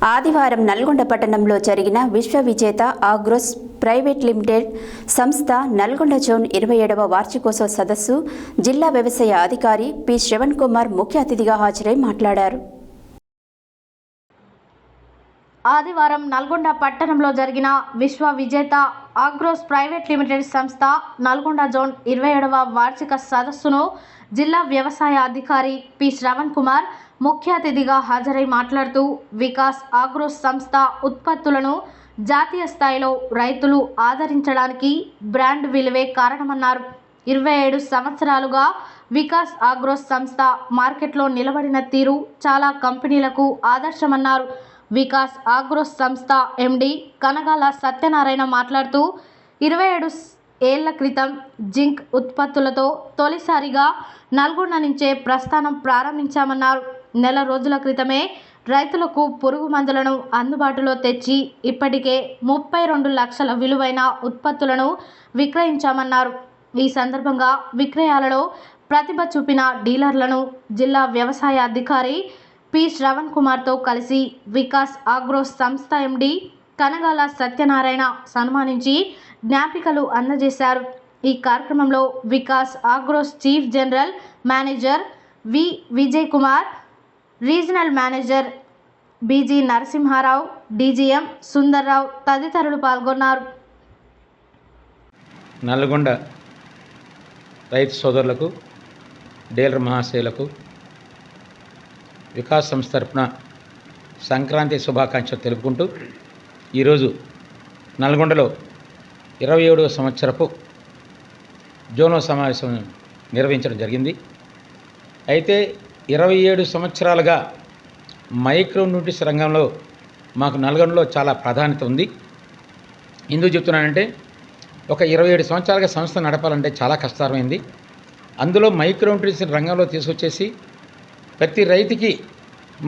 ఆదివారం నల్గొండ పట్టణంలో జరిగిన విశ్వవిజేత ఆగ్రోస్ ప్రైవేట్ లిమిటెడ్ సంస్థ నల్గొండ జోన్ 27వ వార్షికోత్సవ సదస్సు జిల్లా వ్యవసాయ అధికారి పి శ్రవణ్ కుమార్ ముఖ్య అతిథిగా హాజరై మాట్లాడారు. ఆదివారం నల్గొండ పట్టణంలో జరిగిన విశ్వవిజేత ఆగ్రోస్ ప్రైవేట్ లిమిటెడ్ సంస్థ నల్గొండ జోన్ 27వ వార్షిక సదస్సును జిల్లా వ్యవసాయ అధికారి పి శ్రవణ్ కుమార్ ముఖ్య అతిథిగా హాజరై మాట్లాడుతూ వికాస్ ఆగ్రోస్ సంస్థ ఉత్పత్తులను జాతీయ స్థాయిలో రైతులు ఆదరించడానికి బ్రాండ్ విలువే కారణమన్నారు. 27 సంవత్సరాలుగా వికాస్ ఆగ్రోస్ సంస్థ మార్కెట్లో నిలబడిన తీరు చాలా కంపెనీలకు ఆదర్శమన్నారు. వికాస్ ఆగ్రోస్ సంస్థ ఎండి కనగాల సత్యనారాయణ మాట్లాడుతూ 27 ఏళ్ల క్రితం జింక్ ఉత్పత్తులతో తొలిసారిగా నల్గొండ నుంచే ప్రస్థానం ప్రారంభించామన్నారు. నెల రోజుల క్రితమే రైతులకు పురుగు మందులను అందుబాటులో తెచ్చి ఇప్పటికే 32 లక్షల విలువైన ఉత్పత్తులను విక్రయించామన్నారు. ఈ సందర్భంగా విక్రయాలలో ప్రతిభ చూపిన డీలర్లను జిల్లా వ్యవసాయ అధికారి పి శ్రవణ్ కుమార్తో కలిసి వికాస్ ఆగ్రోస్ సంస్థ ఎండి కనగాల సత్యనారాయణ సన్మానించి జ్ఞాపికలు అందజేశారు. ఈ కార్యక్రమంలో Vikas Agros chief general manager V Vijay Kumar, regional manager BG Narasimha Rao, DGM Sundar Rao తదితరులు పాల్గొన్నారు. నల్గొండ రైతు సోదరులకు, డీలర్ మహాశయులకు వికాస్ సంస్థ తరపున సంక్రాంతి శుభాకాంక్షలు తెలుపుకుంటూ ఈరోజు నల్గొండలో 27వ సంవత్సరపు జోనో సమావేశం నిర్వహించడం జరిగింది. అయితే 27 సంవత్సరాలుగా మైక్రో న్యూట్రిషన్ రంగంలో మాకు నల్గొండలో చాలా ప్రాధాన్యత ఉంది. ఎందుకు చెప్తున్నానంటే ఒక 27 సంవత్సరాలుగా సంస్థ నడపాలంటే చాలా కష్టతరమైంది. అందులో మైక్రో న్యూట్రిషన్ రంగంలో తీసుకొచ్చేసి ప్రతి రైతుకి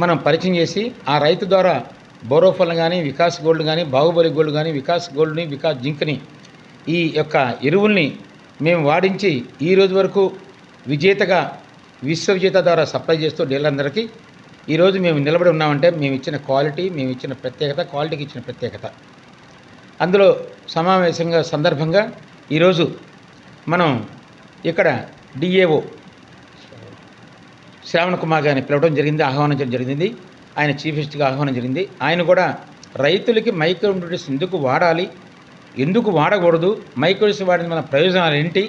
మనం పరిచయం చేసి ఆ రైతు ద్వారా బోరోఫల్ కానీ, వికాస్ గోల్డ్ కానీ, బాహుబలి గోల్డ్ కానీ, వికాస్ గోల్డ్ని, వికాస్ జింక్ని ఈ యొక్క ఎరువుల్ని మేము వాడించి ఈ రోజు వరకు విజేతగా విశ్వవిజేత ద్వారా సప్లై చేస్తూ డీలర్లందరికీ ఈరోజు మేము నిలబడి ఉన్నామంటే మేము ఇచ్చిన క్వాలిటీ, మేము ఇచ్చిన ప్రత్యేకత, క్వాలిటీకి ఇచ్చిన ప్రత్యేకత. అందులో సమావేశంగా సందర్భంగా ఈరోజు మనం ఇక్కడ డిఏఓ శ్రవణ్ కుమార్ గారిని పిలవడం జరిగింది, ఆహ్వానించడం జరిగింది. ఆయన చీఫ్ గెస్ట్గా ఆహ్వానం జరిగింది. ఆయన కూడా రైతులకి మైక్రో న్యూట్రిషన్ ఎందుకు వాడాలి, ఎందుకు వాడకూడదు, మైక్రో న్యూట్రిషన్ వాడిన మన ప్రయోజనాలు ఏంటి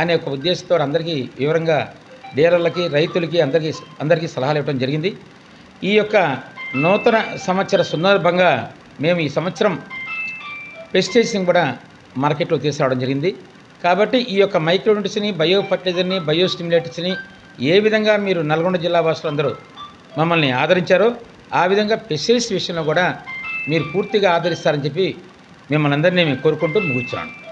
అనే ఒక ఉద్దేశంతో అందరికీ వివరంగా డీలర్లకి, రైతులకి అందరికీ సలహాలు ఇవ్వడం జరిగింది. ఈ యొక్క నూతన సంవత్సర సందర్భంగా మేము ఈ సంవత్సరం పెస్టిసైడ్స్ని కూడా మార్కెట్లో తీసుకురావడం జరిగింది. కాబట్టి ఈ యొక్క మైక్రో న్యూట్రిషన్ని, బయో ఫర్టిలైజర్ని, బయో స్టిమ్యులేటర్స్ని ఏ విధంగా మీరు నల్గొండ జిల్లా వాసులు అందరూ మమ్మల్ని ఆదరించారో ఆ విధంగా పెస్టిసైడ్స్ విషయంలో కూడా మీరు పూర్తిగా ఆదరిస్తారని చెప్పి మిమ్మల్ని అందరినీ మేము కోరుకుంటూ ముగించాను.